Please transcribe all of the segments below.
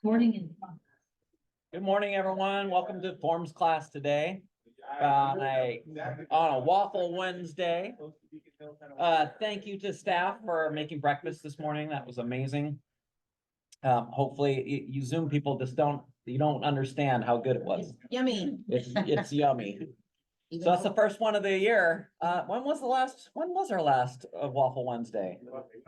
Morning and. Good morning, everyone. Welcome to forms class today on a Waffle Wednesday. Thank you to staff for making breakfast this morning. That was amazing. Hopefully you Zoom people you don't understand how good it was. Yummy. It's yummy. So that's the first one of the year. When was our last Waffle Wednesday?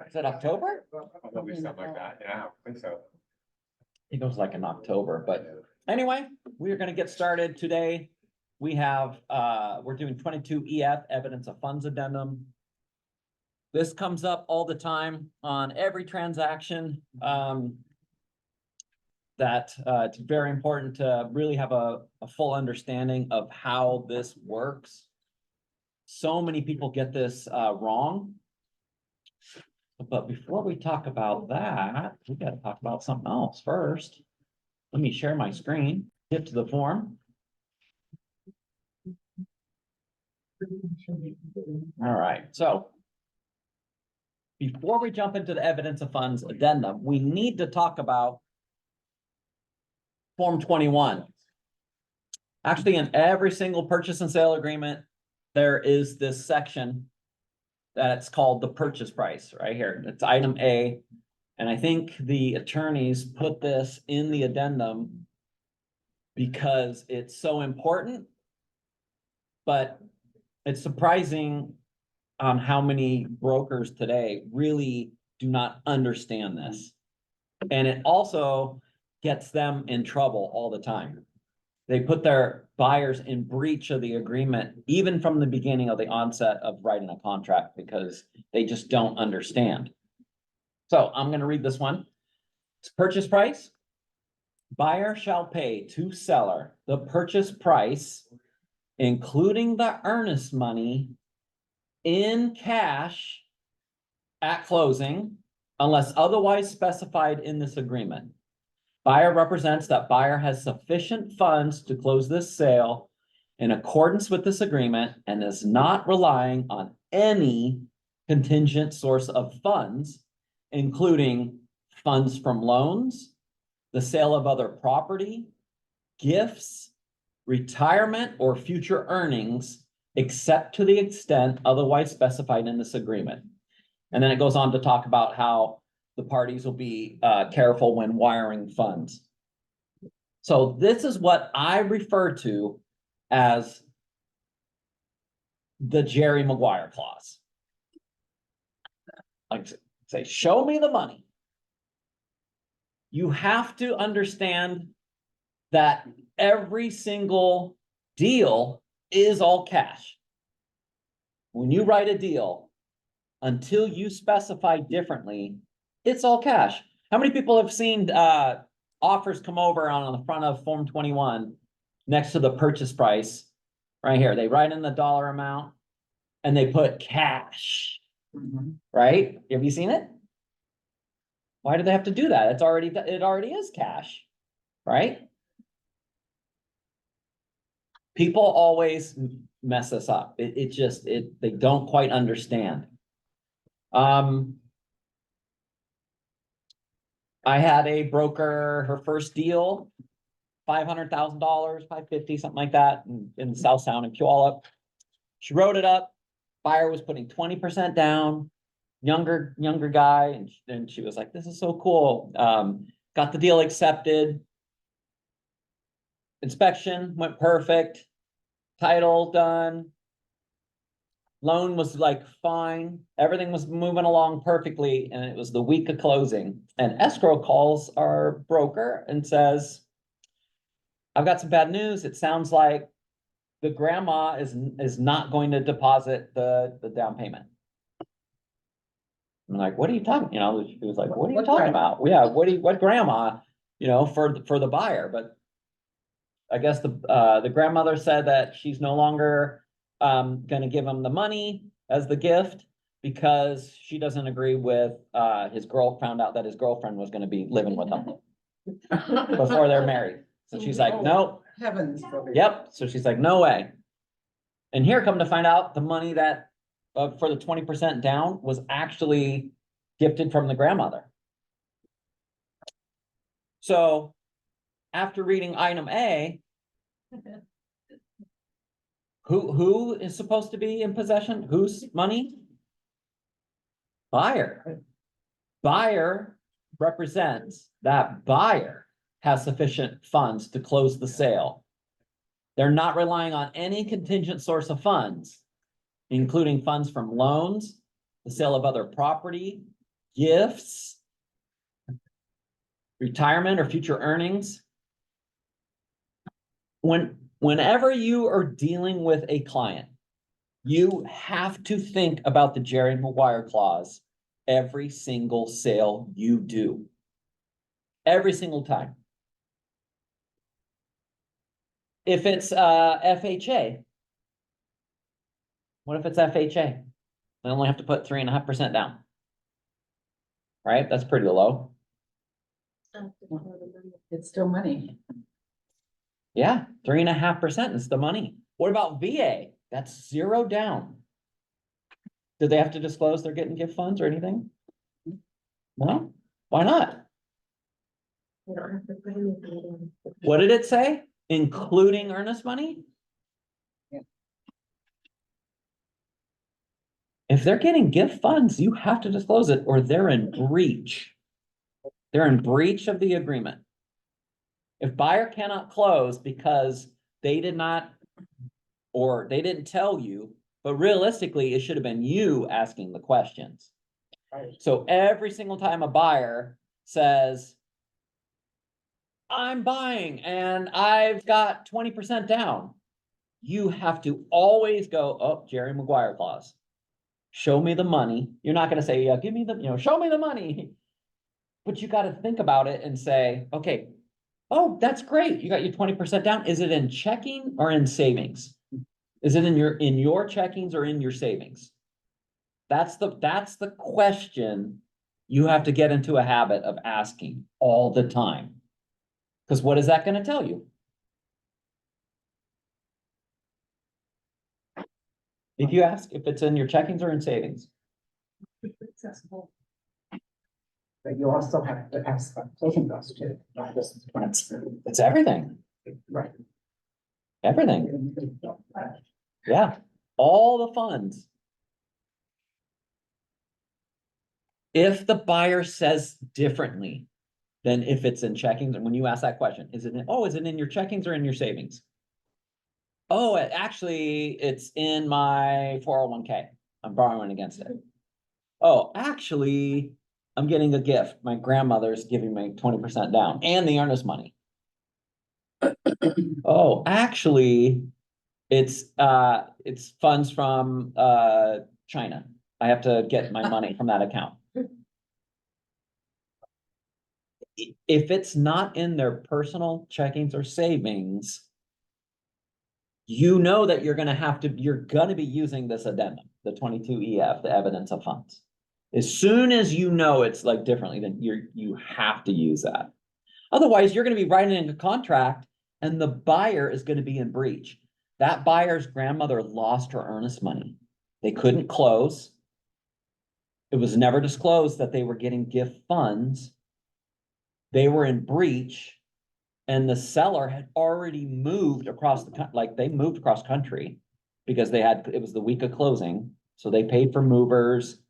Is it October? Probably something like that. Yeah, I think so. I think it was like in October, but anyway, we are gonna get started today. We have, we're doing 22 EF, evidence of funds addendum. This comes up all the time on every transaction. It's very important to really have a full understanding of how this works. So many people get this wrong. But before we talk about that, we gotta talk about something else first. Let me share my screen, get to the form. All right, so before we jump into the evidence of funds addendum, we need to talk about Form 21. Actually, in every single purchase and sale agreement, there is this section that's called the purchase price right here. It's item A. And I think the attorneys put this in the addendum because it's so important. But it's surprising on how many brokers today really do not understand this. And it also gets them in trouble all the time. They put their buyers in breach of the agreement, even from the beginning of the onset of writing a contract, because they just don't understand. So I'm going to read this one. It's purchase price. Buyer shall pay to seller the purchase price, including the earnest money, in cash at closing, unless otherwise specified in this agreement. Buyer represents that buyer has sufficient funds to close this sale in accordance with this agreement and is not relying on any contingent source of funds, including funds from loans, the sale of other property, gifts, retirement, or future earnings, except to the extent otherwise specified in this agreement. And then it goes on to talk about how the parties will be careful when wiring funds. So this is what I refer to as the Jerry Maguire clause. Like say, show me the money. You have to understand that every single deal is all cash. When you write a deal, until you specify differently, it's all cash. How many people have seen offers come over on the front of Form 21 next to the purchase price right here? They write in the dollar amount and they put cash, right? Have you seen it? Why do they have to do that? It already is cash, right? People always mess this up. They don't quite understand. I had a broker, her first deal, $500,000, $550,000, something like that, in South Sound in Puyallup. She wrote it up. Buyer was putting 20% down, younger guy, and she was like, "This is so cool." Got the deal accepted. Inspection went perfect. Title done. Loan was like fine. Everything was moving along perfectly. And it was the week of closing. And escrow calls our broker and says, "I've got some bad news. It sounds like the grandma is not going to deposit the down payment." I'm like, "What are you talking?" She was like, "What are you talking about?" Yeah, what grandma, for the buyer. But I guess the grandmother said that she's no longer gonna give him the money as the gift because she doesn't agree with found out that his girlfriend was gonna be living with him before they're married. So she's like, "Nope." Heavens. Yep. So she's like, "No way." And here come to find out the money that for the 20% down was actually gifted from the grandmother. So after reading item A, who is supposed to be in possession? Whose money? Buyer. Buyer represents that buyer has sufficient funds to close the sale. They're not relying on any contingent source of funds, including funds from loans, the sale of other property, gifts, retirement or future earnings. Whenever you are dealing with a client, you have to think about the Jerry Maguire clause every single sale you do. Every single time. If it's FHA, what if it's FHA? I only have to put 3.5% down. Right? That's pretty low. It's still money. Yeah, 3.5% is the money. What about VA? That's 0 down. Do they have to disclose they're getting gift funds or anything? No? Why not? What did it say? Including earnest money? Yeah. If they're getting gift funds, you have to disclose it or they're in breach. They're in breach of the agreement. If buyer cannot close because they did not, or they didn't tell you, but realistically, it should have been you asking the questions. Right. So every single time a buyer says, I'm buying and I've got 20% down, you have to always go, oh, Jerry Maguire clause. Show me the money. You're not going to say, yeah, give me the, show me the money. But you got to think about it and say, okay, oh, that's great. You got your 20% down. Is it in checking or in savings? Is it in your checkings or in your savings? That's the question you have to get into a habit of asking all the time. Because what is that going to tell you? If you ask if it's in your checkings or in savings. Accessible. But you also have to ask about closing costs too, not just rents. It's everything. Right. Everything. Yeah. All the funds. If the buyer says differently than if it's in checkings, and when you ask that question, is it in your checkings or in your savings? Oh, it's in my 401k. I'm borrowing against it. Oh, actually, I'm getting a gift. My grandmother's giving me 20% down and the earnest money. Oh, actually, it's funds from China. I have to get my money from that account. If it's not in their personal checkings or savings, you know that you're gonna be using this addendum, the 22EF, the evidence of funds. As soon as you know it's like differently, then you have to use that. Otherwise, you're gonna be writing a contract and the buyer is gonna be in breach. That buyer's grandmother lost her earnest money. They couldn't close. It was never disclosed that they were getting gift funds. They were in breach. And the seller had already moved across they moved across country because it was the week of closing. So they paid for movers,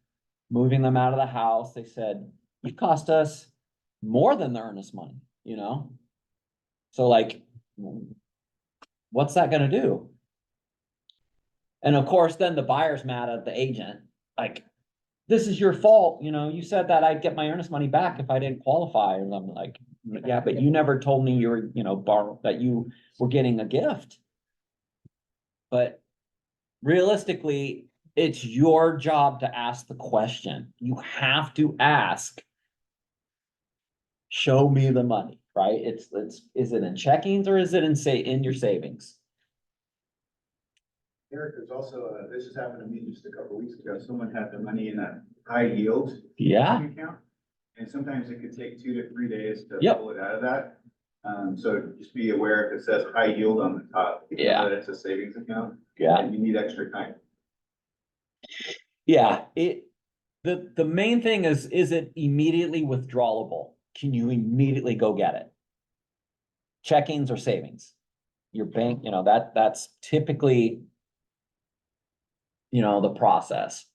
moving them out of the house. They said, it cost us more than the earnest money, So what's that gonna do? And of course, then the buyer's mad at the agent, this is your fault, you said that I'd get my earnest money back if I didn't qualify. And I'm like, yeah, but you never told me you were, that you were getting a gift. But realistically, it's your job to ask the question. You have to ask, show me the money, right? Is it in checkings or is it in your savings? Eric, there's also, this just happened to me just a couple of weeks ago. Someone had their money in a high yield Yeah. checking account. And sometimes it could take 2 to 3 days to Yep. pull it out of that. So just be aware if it says high yield on the top, you know that it's a savings account. Yeah. And you need extra time. Yeah. The main thing is it immediately withdrawable? can you immediately go get it? Checkings or savings? Your bank, that's typically, the process.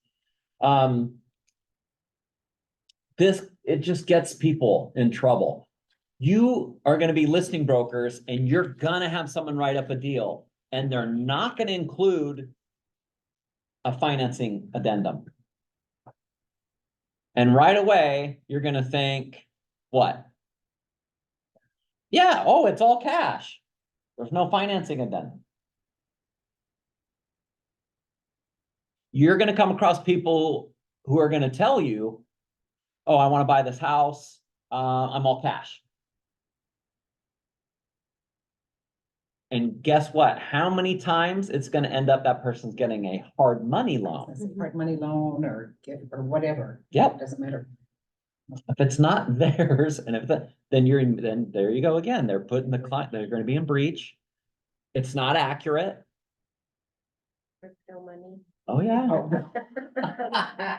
It just gets people in trouble. You are gonna be listing brokers and you're gonna have someone write up a deal and they're not gonna include a financing addendum. And right away, you're gonna think, what? Yeah, oh, it's all cash. There's no financing addendum. You're gonna come across people who are gonna tell you, oh, I wanna buy this house, I'm all cash. And guess what? How many times it's gonna end up that person's getting a hard money loan? It's a hard money loan or gift or whatever. Yep. Doesn't matter. If it's not theirs, and then there you go again. They're putting the client, they're gonna be in breach. It's not accurate. Crypto money. Oh, yeah. Oh.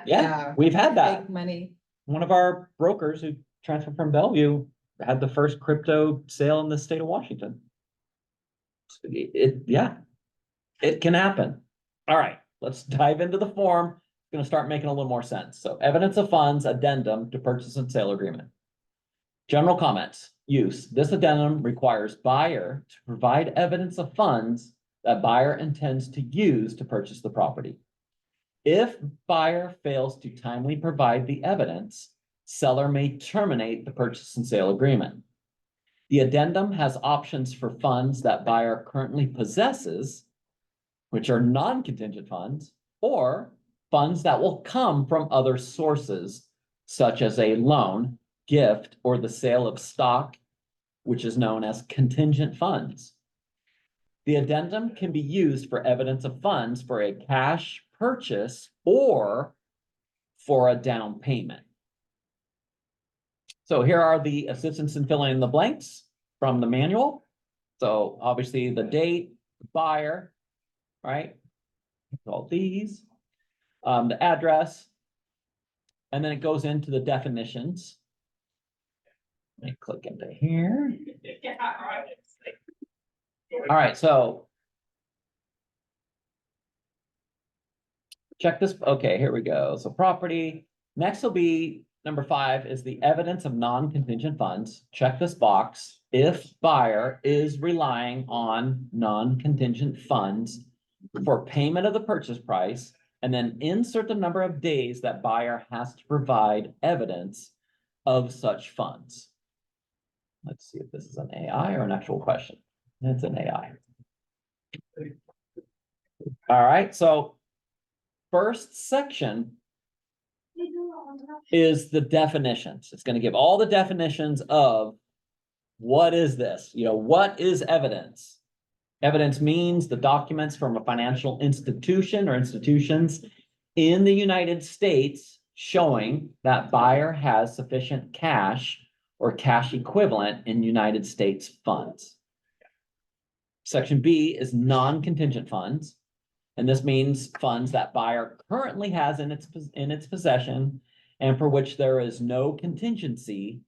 Yeah, we've had that. Fake money. One of our brokers who transferred from Bellevue had the first crypto sale in the state of Washington. It can happen. All right, let's dive into the form. It's gonna start making a little more sense. So evidence of funds addendum to purchase and sale agreement. General comments, use. This addendum requires buyer to provide evidence of funds that buyer intends to use to purchase the property. If buyer fails to timely provide the evidence, seller may terminate the purchase and sale agreement. The addendum has options for funds that buyer currently possesses, which are non-contingent funds, or funds that will come from other sources, such as a loan, gift, or the sale of stock, which is known as contingent funds. The addendum can be used for evidence of funds for a cash purchase or for a down payment. So here are the assistance in filling in the blanks from the manual. So obviously the date, buyer, right? All these, the address, and then it goes into the definitions. Let me click into here. All right, so check this. Okay, here we go. So property. Next will be number 5 is the evidence of non-contingent funds. Check this box if buyer is relying on non-contingent funds for payment of the purchase price, and then insert the number of days that buyer has to provide evidence of such funds. Let's see if this is an AI or an actual question. It's an AI. All right, so first section is the definitions. It's going to give all the definitions of what is this? What is evidence? Evidence means the documents from a financial institution or institutions in the United States showing that buyer has sufficient cash or cash equivalent in United States funds. Section B is non-contingent funds. And this means funds that buyer currently has in its possession and for which there is no contingency,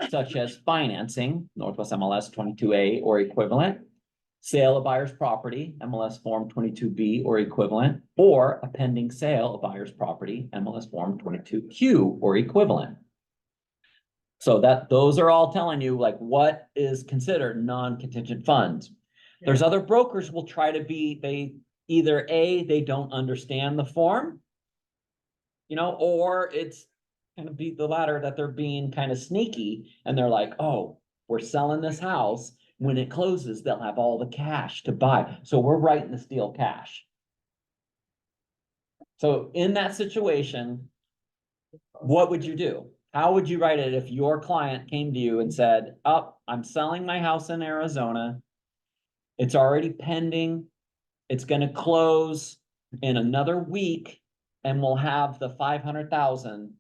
such as financing, Northwest MLS 22A or equivalent, sale of buyer's property, MLS Form 22B or equivalent, or a pending sale of buyer's property, MLS Form 22Q or equivalent. So those are all telling you like what is considered non-contingent funds. There's other brokers will try to be, either A, they don't understand the form, or it's gonna be the latter that they're being kind of sneaky and they're like, oh, we're selling this house. When it closes, they'll have all the cash to buy. So we're writing this deal cash. So in that situation, what would you do? How would you write it if your client came to you and said, oh, I'm selling my house in Arizona. It's already pending. It's going to close in another week and we'll have the 500,000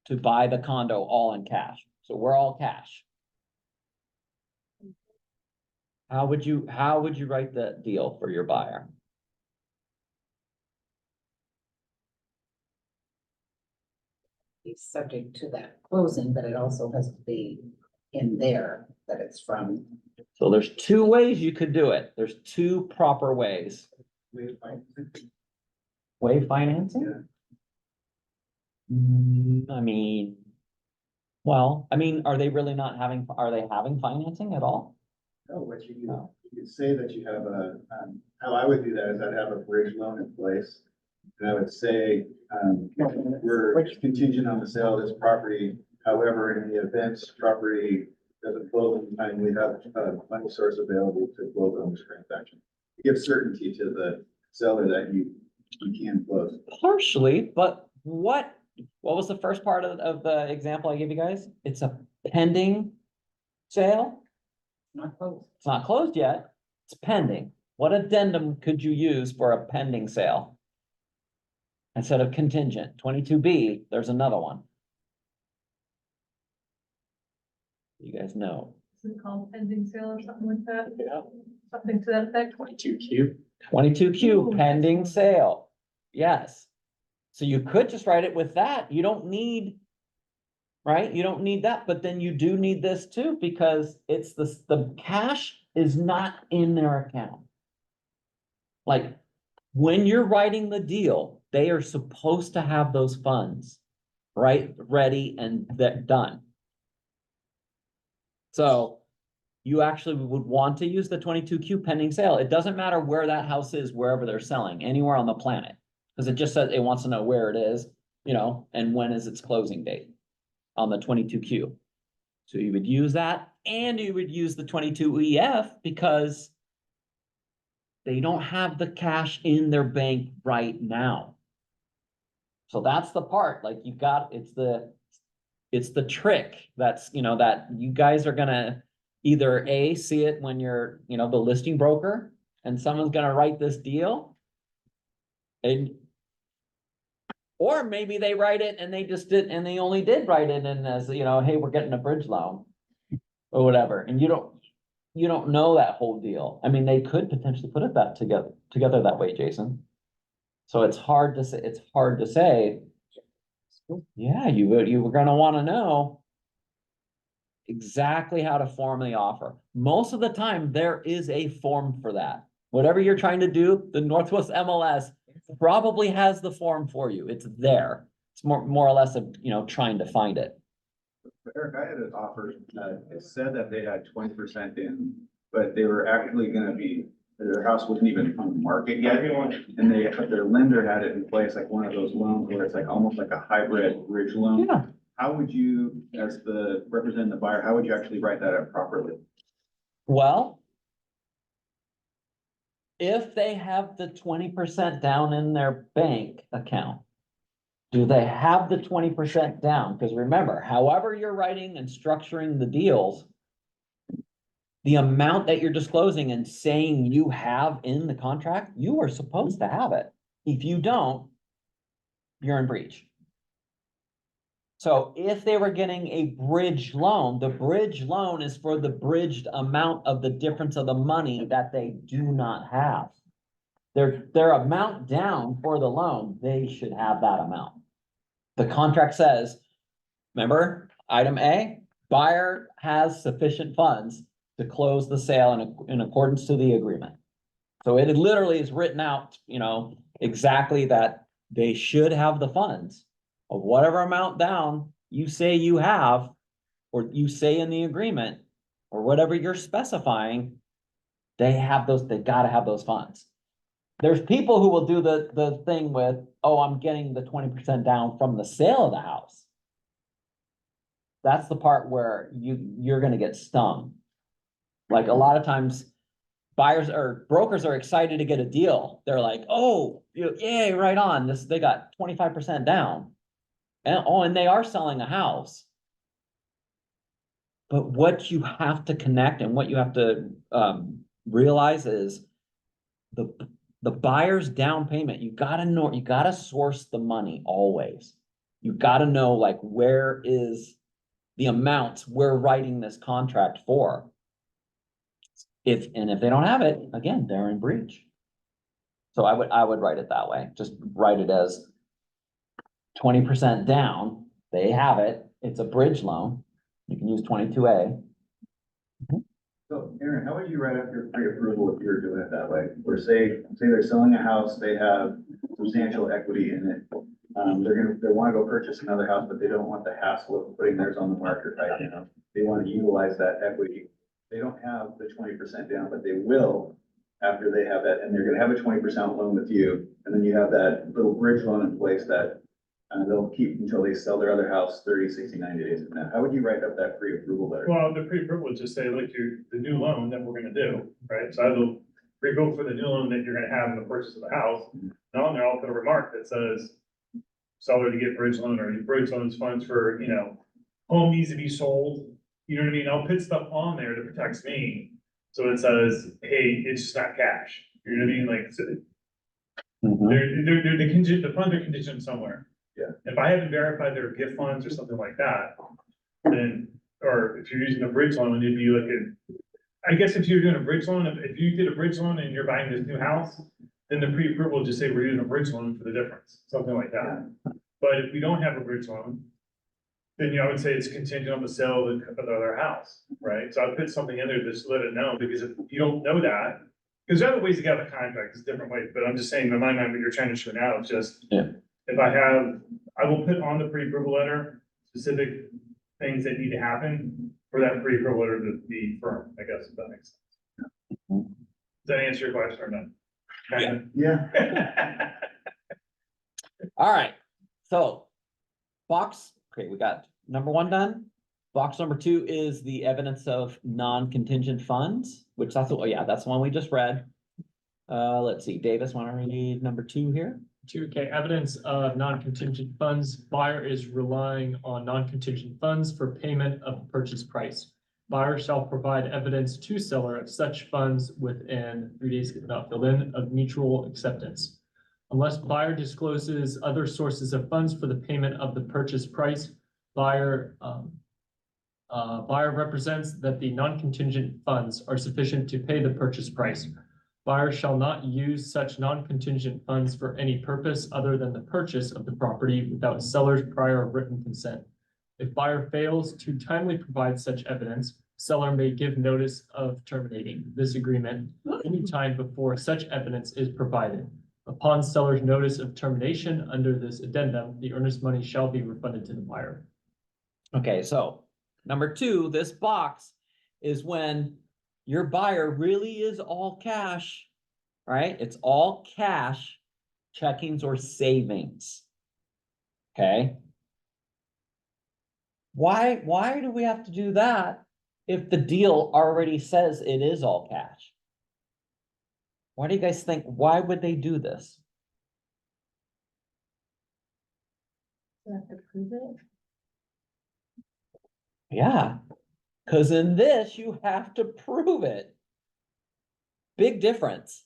to buy the condo all in cash. So we're all cash. How would you write the deal for your buyer? be subject to that closing, but it also has to be in there that it's from. So there's two ways you could do it. There's two proper ways. Wave financing? I mean, well, I mean, are they really not having, are they having financing at all? No, what No. you could say that you have a, how I would do that is I'd have a bridge loan in place. And I would say, we're contingent on the sale of this property. However, in the event property doesn't close in time, we have a money source available to close on this transaction. Give certainty to the seller that you can close. Partially, but what was the first part of the example I gave you guys? It's a pending sale. Not closed. It's not closed yet. It's pending. What addendum could you use for a pending sale? Instead of contingent, 22B, there's another one. You guys know. Isn't it called pending sale or something like that? Yeah. Something to that effect. 22Q, Ooh, pending excellent. sale. Yes. So you could just write it with that. You don't need, right? You don't need that, but then you do need this too, because it's the cash is not in their account. Like, when you're writing the deal, they are supposed to have those funds, right, ready and that done. So you actually would want to use the 22Q pending sale. It doesn't matter where that house is, wherever they're selling, anywhere on the planet. Because it just says it wants to know where it is, you know, and when is its closing date on the 22Q. So you would use that, and you would use the 22EF because they don't have the cash in their bank right now. So that's the part, like you got, it's the trick that's, you know, that you guys are gonna either A, see it when you're, you know, the listing broker and someone's gonna write this deal. And or maybe they write it and they just did, and they only did write it in as, you know, hey, we're getting a bridge loan. Or whatever, and you don't know that whole deal. I mean, they could potentially put it that together that way, Jason. So it's hard to say. Yeah, you were gonna wanna know exactly how to form the offer. Most of the time, there is a form for that. Whatever you're trying to do, the Northwest MLS probably has the form for you. It's there. It's more or less of, you know, trying to find it. Eric, I had an offer, it said that they had 20% in, but they were actually gonna be, their house wasn't even on the market yet. And their lender had it in place, like one of those loans where it's like almost like a hybrid bridge loan. Yeah. How would you, as the representing the buyer, how would you actually write that up properly? Well, if they have the 20% down in their bank account, do they have the 20% down? Because remember, however you're writing and structuring the deals, the amount that you're disclosing and saying you have in the contract, you are supposed to have it. If you don't, you're in breach. So if they were getting a bridge loan, the bridge loan is for the bridged amount of the difference of the money that they do not have. Their amount down for the loan, they should have that amount. The contract says, remember, item A, buyer has sufficient funds to close the sale in accordance to the agreement. So it literally is written out, you know, exactly that they should have the funds of whatever amount down you say you have, or you say in the agreement, or whatever you're specifying, they gotta have those funds. There's people who will do the thing with, oh, I'm getting the 20% down from the sale of the house. That's the part where you're gonna get stung. Like a lot of times, buyers or brokers are excited to get a deal. They're like, oh, yay, right on. They got 25% down. And they are selling a house. But what you have to connect and what you have to realize is the buyer's down payment. You gotta know, you gotta source the money always. You gotta know, like, where is the amount we're writing this contract for? If they don't have it, again, they're in breach. So I would write it that way. Just write it as 20% down, They have it. It's a bridge loan. You can use 22A. So Aaron, how would you write up your pre-approval if you were doing it that way? Or say they're selling a house, they have substantial equity in it. They wanna go purchase another house, but they don't want the hassle of putting theirs on the market, right? You know, they wanna utilize that equity. They don't have the 20% down, but they will after they have that, and they're gonna have a 20% loan with you. And then you have that little bridge loan in place that they'll keep until they sell their other house 30, 60, 90 days from now. How would you write up that pre-approval letter? Well, the pre-approval would just say, look, the new loan that we're gonna do, right? So I will pre-approval for the new loan that you're gonna have in the purchase of the house. And on there, I'll put a remark that says, seller to get bridge loan, or bridge loans funds for, home needs to be sold. You know what I mean? I'll put stuff on there that protects me. So it says, hey, it's just not cash. You know what I mean? Like, so Mhm. the funds are contingent somewhere. Yeah. If I haven't verified their gift funds or something like that, then, or if you're using a bridge loan, it'd be like I guess if you're doing a bridge loan, if you did a bridge loan and you're buying this new house, then the pre-approval will just say we're using a bridge loan for the difference, something like that. But if we don't have a bridge loan, then I would say it's contingent on the sale of the other house, right? So I'd put something in there to just let it know, because if you don't know that, because there are other ways to get out of the contract, it's different ways, but I'm just saying, in my mind, what you're trying to show now is just. Yeah. If I will put on the pre-approval letter specific things that need to happen for that pre-approval letter to be firm, I guess, if that makes sense. Does that answer your question or not? Kinda? Yeah. All right, so box, okay, we got number 1 done. Box number 2 is the evidence of non-contingent funds, which that's, that's the one we just read. Let's see, Davis, want to read number 2 here? 2K, evidence of non-contingent funds. Buyer is relying on non-contingent funds for payment of purchase price. Buyer shall provide evidence to seller of such funds within 3 days, if not filled in, of mutual acceptance. Unless buyer discloses other sources of funds for the payment of the purchase price, buyer represents that the non-contingent funds are sufficient to pay the purchase price. Buyer shall not use such non-contingent funds for any purpose other than the purchase of the property without seller's prior written consent. If buyer fails to timely provide such evidence, seller may give notice of terminating this agreement anytime before such evidence is provided. Upon seller's notice of termination under this addendum, the earnest money shall be refunded to the buyer. Okay, so number 2, this box is when your buyer really is all cash, right? It's all cash, checkings or savings. Okay. Why do we have to do that if the deal already says it is all cash? Why do you guys think, why would they do this? You have to prove it. Yeah, because in this, you have to prove it. Big difference.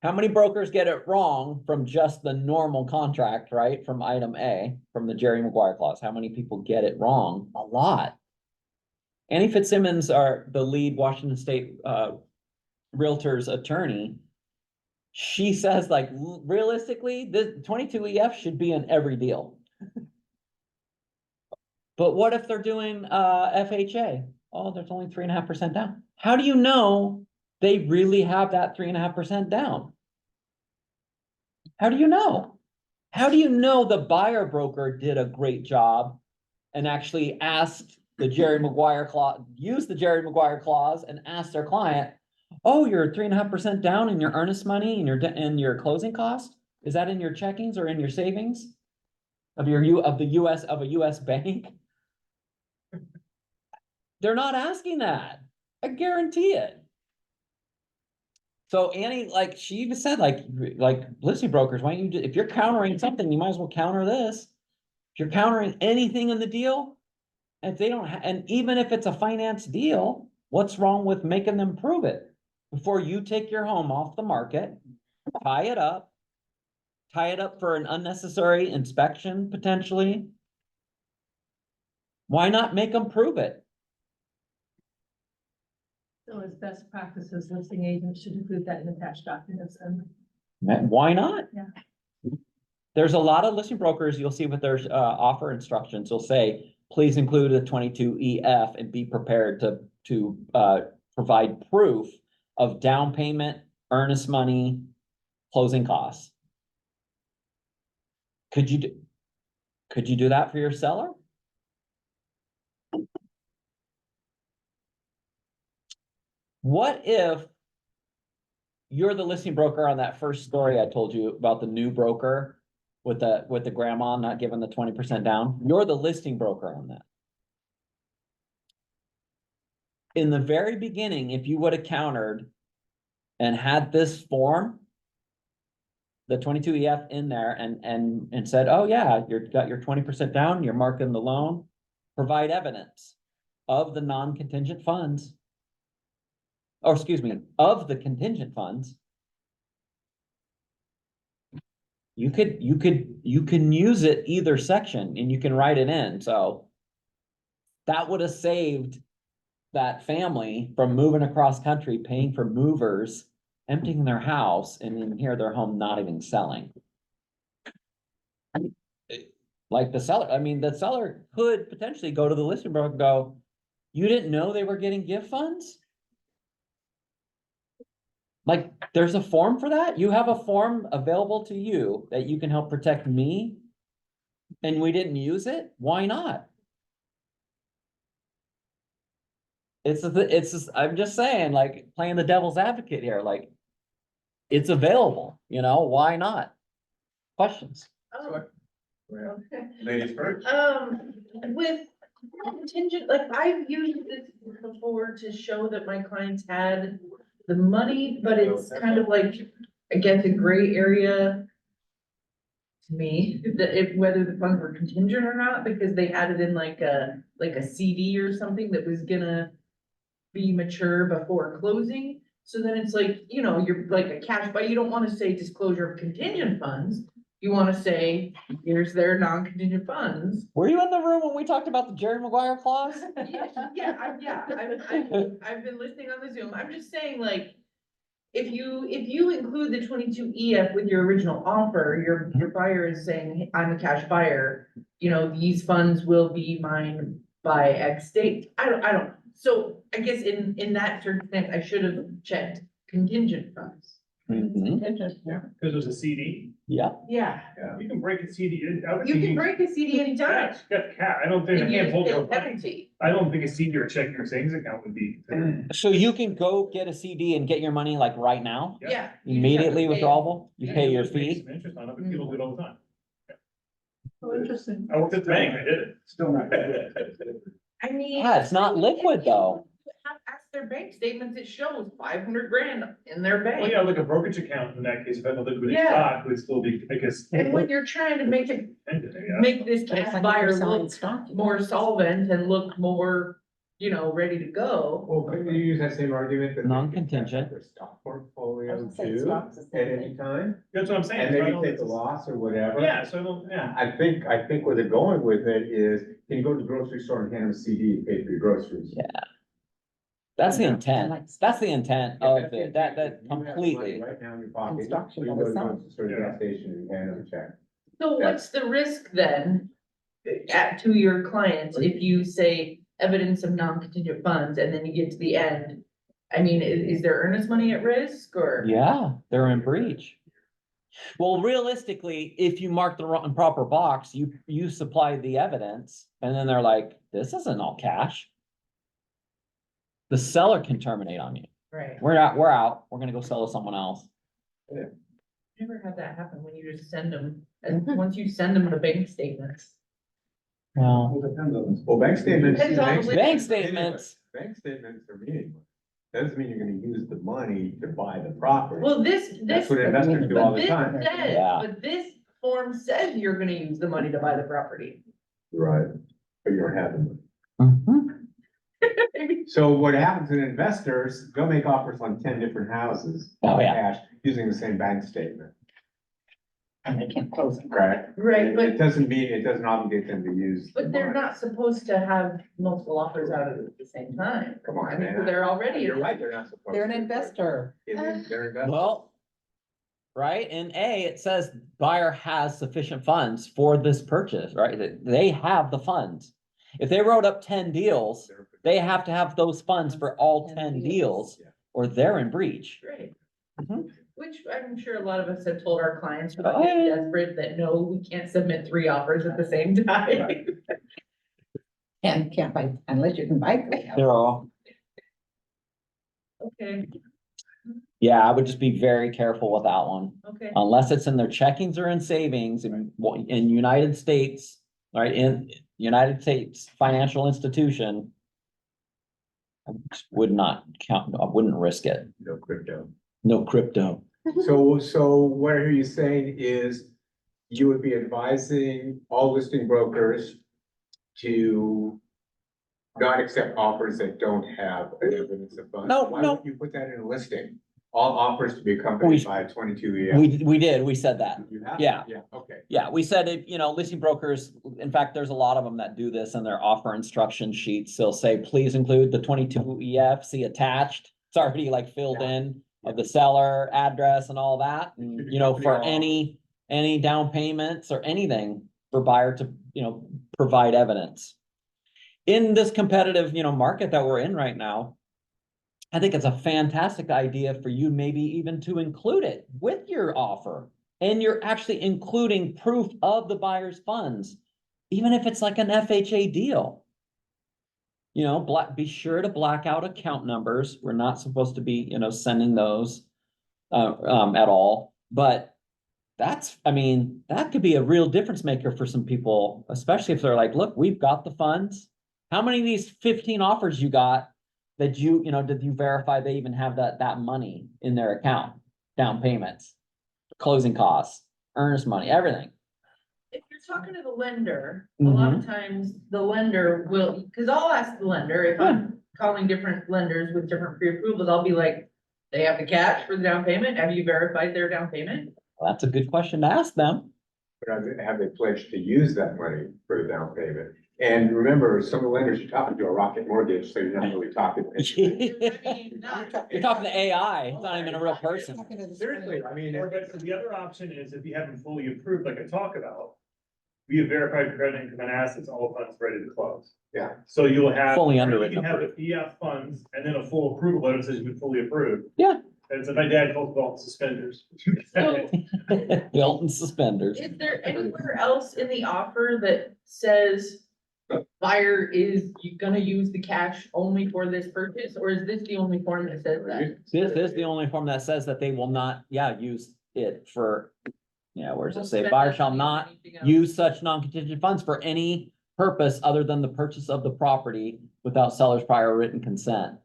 How many brokers get it wrong from just the normal contract, right? From item A, from the Jerry Maguire clause? How many people get it wrong? A lot. Annie Fitzsimmons, are the lead Washington State Realtors attorney. She says, like, realistically, the 22EF should be in every deal. But what if they're doing FHA? Oh, there's only 3.5% down. How do you know they really have that 3.5% down? How do you know? How do you know the buyer broker did a great job and actually asked the Jerry Maguire clause, used the Jerry Maguire clause and asked their client, oh, you're 3.5% down in your earnest money and your closing cost? Is that in your checkings or in your savings of a US bank? They're not asking that. I guarantee it. So Annie, like she even said, like listing brokers, why don't you if you're countering something, you might as well counter this. If you're countering anything in the deal, if they don't, and even if it's a finance deal, what's wrong with making them prove it before you take your home off the market, tie it up for an unnecessary inspection potentially? Why not make them prove it? So as best practices, listing agents should include that in attached documents and. Why not? Yeah. There's a lot of listing brokers, you'll see with their offer instructions, will say, please include a 22EF and be prepared to provide proof of down payment, earnest money, closing costs. Could you do that for your seller? What if you're the listing broker on that first story I told you about, the new broker with the grandma not giving the 20% down? You're the listing broker on that. In the very beginning, if you would have countered and had this form, the 22EF in there and said, oh yeah, you've got your 20% down, you're marking the loan, provide evidence of the non-contingent funds. Or excuse me, of the contingent funds. You can use it either section and you can write it in, so. That would have saved that family from moving across country, paying for movers, emptying their house, and then here their home not even selling. Like the seller, I mean, the seller could potentially go to the listing broker and go, you didn't know they were getting gift funds? Like, there's a form for that? You have a form available to you that you can help protect me? And we didn't use it? Why not? I'm just saying, like, playing the devil's advocate here, like, it's available, why not? Questions? Oh, okay. Ladies first. With contingent, like I've used this before to show that my clients had the money, but it's kind of like, I guess, a gray area to me, that if, whether the funds were contingent or not, because they had it in like a CD or something that was gonna be mature before closing. So then it's like, you're like a cash buy, you don't wanna say disclosure of contingent funds. You wanna say, here's their non-contingent funds. Were you in the room when we talked about the Jerry Maguire clause? I've been listening on the Zoom. I'm just saying, like, if you include the 22EF with your original offer, your buyer is saying, hey, I'm a cash buyer, these funds will be mine by X date. I don't, so I guess in that circumstance, I should have checked contingent funds. Mhm. Yeah, because it was a CD. Yeah, Yeah, You can break a CD. you can break a CD anytime. I don't think, I And you can't just hold pay a your money. penalty. I don't think a CD or check your savings account would be. so you can go get a CD and get your money like right now, Yeah. Yeah. you just have to immediately pay it. withdrawable, you pay your Just make fee? some interest on it, but people do it all the time. Oh, interesting. I worked at the bank, I did it. Still not. I mean. Yeah, it's not liquid though. Ask their bank statements, it shows 500 grand in their Well, bank. yeah, like a brokerage account in that case, if I had a liquid Yeah. stock, would still be, I guess. And when you're trying to make this But it's cash like buyer you're selling look stock. more solvent and look more, ready to go. Well, couldn't you use that same argument that? Non-contingent. Their stock I portfolio was gonna say too, stock's the at same any thing. time, That's what I'm saying. and so I maybe don't- take a loss or whatever. Yeah, so I don't, yeah. I think where they're going with it is, can you go to the grocery store and hand them a CD and pay for your groceries? Yeah. That's the And intent, like- that's the intent Yeah, of that's the it, that intent. You have money completely. Right now in your pocket. Construction You of go a to sum. the store, Yeah. gas station and hand them a check. So what's the risk then to your clients if you say evidence of non-contingent funds and then you get to the end? I mean, is there earnest money at risk or? Yeah, they're in breach. Well, realistically, if you mark the wrong proper box, you supply the evidence, and then they're like, this isn't all cash. The seller can terminate on you. Right. We're out, we're gonna go sell to someone else. Never had that happen when you just send them, and once you send them the bank statements. Well, Well, depends on this. Well, bank statements. Depends on the- bank statements, Bank statements are meaningless. Doesn't mean you're gonna use the money to buy the property. Well, this, That's what investors do all but the this time. says, Yeah. but this form says you're gonna use the money to buy the property. Right. But you don't have the money. Mhm. So what happens in investors, they'll make offers on 10 different houses. Oh, yeah. Cash, using the same bank statement, And they can't close it. correct? Right, It but, doesn't obligate them to use. the but they're money. not supposed to have multiple offers out at the same time. Come on, I mean, man. they're already. You're right, they're not supposed to. They're an investor. They're investors. Well, right? In A, it says buyer has sufficient funds for this purchase, right? They have the funds. If they wrote up 10 deals, they have to have those funds for all 10 deals or they're in breach. Right. Mhm. Which I'm sure a lot of us have told our clients, we're Oh, not yeah. desperate, that no, we can't submit 3 offers at the same time. And can't buy, unless you can buy. three. They're all, Okay, yeah, I would just be very careful with that one. okay. Unless it's in their checkings or in savings in United States, right, in United States financial institution. I just would not count, I wouldn't risk it. No crypto. No crypto. So what are you saying is you would be advising all listing brokers to not accept offers that don't have an evidence of funds? No, Why no. would you put that in a listing? All offers to be accompanied by 22 EF. We said that. You have? Yeah. Yeah, okay. Yeah, we said it, listing brokers, in fact, there's a lot of them that do this in their offer instruction sheets. They'll say, please include the 22 EFC attached. It's already like filled in of the seller address and all that. And, for any down payments or anything for buyer to, provide evidence. In this competitive, market that we're in right now, I think it's a fantastic idea for you maybe even to include it with your offer. And you're actually including proof of the buyer's funds, even if it's like an FHA deal. Be sure to black out account numbers. We're not supposed to be, sending those at all. But that could be a real difference maker for some people, especially if they're like, look, we've got the funds. How many of these 15 offers you got that did you verify they even have that money in their account? Down payments, closing costs, earnest money, everything. If you're talking to the lender, a lot of times the lender will, because I'll ask the lender, if I'm calling different lenders with different pre-approvals, I'll be like, they have the cash for the down payment? Have you verified their down payment? Well, that's a good question to ask them. But have they pledged to use that money for the down payment? And remember, some of the lenders you're talking to a rocket mortgage, so you're not really talking. You're talking to AI, it's not even a real person. Seriously, But the other option is if you have them fully approved, like I talk about, we have verified credit income and assets, all funds ready to close. Yeah. So you'll have. Fully You underwritten, can have the EF funds and then a full approval letter that says you've been fully approved. Yeah. And so my dad calls it belt and suspenders. So Belt and suspenders. is there anywhere else in the offer that says buyer is gonna use the cash only for this purchase, or is this the only form that says that? This is the only form that says that they will not, use it for, where does it say, buyer shall not use such non-contingent funds for any purpose other than the purchase of the property without seller's prior written consent.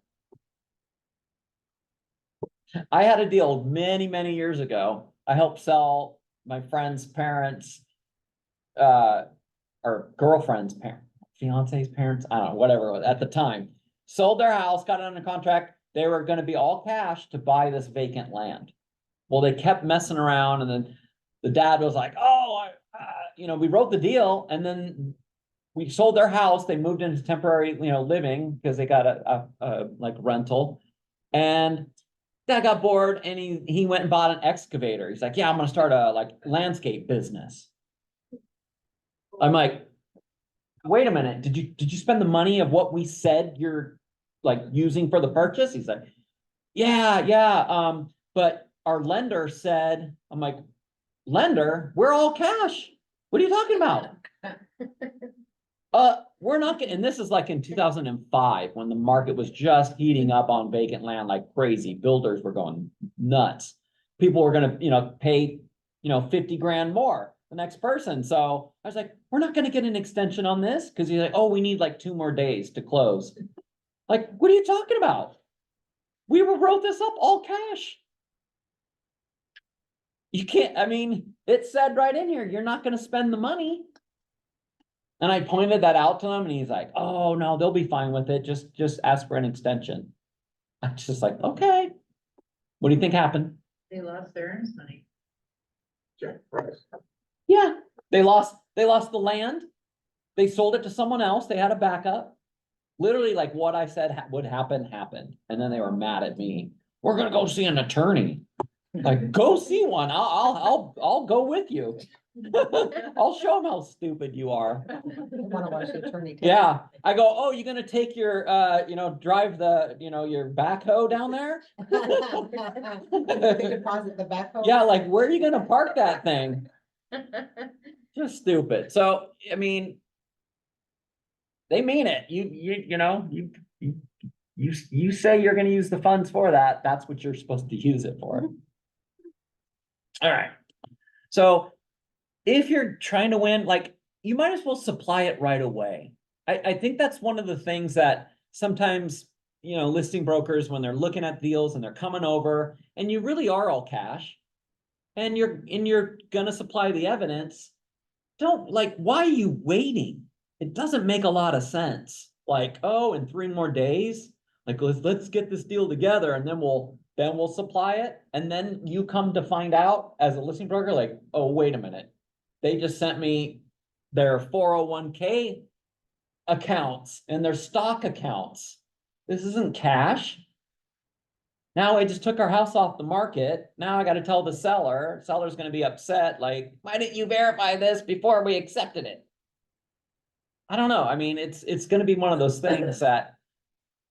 I had a deal many, many years ago. I helped sell my friend's parents, or girlfriend's parents, fiance's parents, I don't know, whatever it was at the time. Sold their house, got it under contract. They were gonna be all cash to buy this vacant land. Well, they kept messing around and then the dad was like, oh, we wrote the deal and then we sold their house. They moved into temporary, living because they got a like rental. And dad got bored and he went and bought an excavator. He's like, yeah, I'm gonna start a landscape business. I'm like, wait a minute, did you spend the money of what we said you're using for the purchase? He's like, yeah, but our lender said, I'm like, lender, we're all cash. What are you talking about? We're not getting, and this is like in 2005 when the market was just heating up on vacant land like crazy. Builders were going nuts. People were gonna, pay, 50 grand more the next person. So I was like, we're not gonna get an extension on this because he's like, oh, we need 2 more days to close. Like, what are you talking about? We wrote this up all cash. You can't, it said right in here, you're not gonna spend the money. And I pointed that out to him and he's like, oh, no, they'll be fine with it. Just ask for an extension. I'm just like, okay. What do you think happened? They lost their earnest money. Yeah, right. Yeah, they lost the land. They sold it to someone else. They had a backup. Literally what I said would happen, happened. And then they were mad at me. We're gonna go see an attorney. Like, go see one. I'll go with you. I'll show them how stupid you are. One of us attorney. Yeah, I go, oh, you're gonna take your, drive the, your backhoe down there? They deposit the backhoe. Yeah, like, where are you gonna park that thing? Just stupid. So, I mean, they mean it. You say you're gonna use the funds for that. That's what you're supposed to use it for. All right. So if you're trying to win, like, you might as well supply it right away. I think that's one of the things that sometimes, listing brokers, when they're looking at deals and they're coming over and you really are all cash and you're gonna supply the evidence, why are you waiting? It doesn't make a lot of sense. Like, oh, in 3 more days, like, let's get this deal together and then we'll supply it. And then you come to find out as a listing broker, like, oh, wait a minute. They just sent me their 401k accounts and their stock accounts. This isn't cash. Now I just took our house off the market. Now I got to tell the seller's going to be upset. Like, why didn't you verify this before we accepted it? I don't know. I mean, it's going to be one of those things that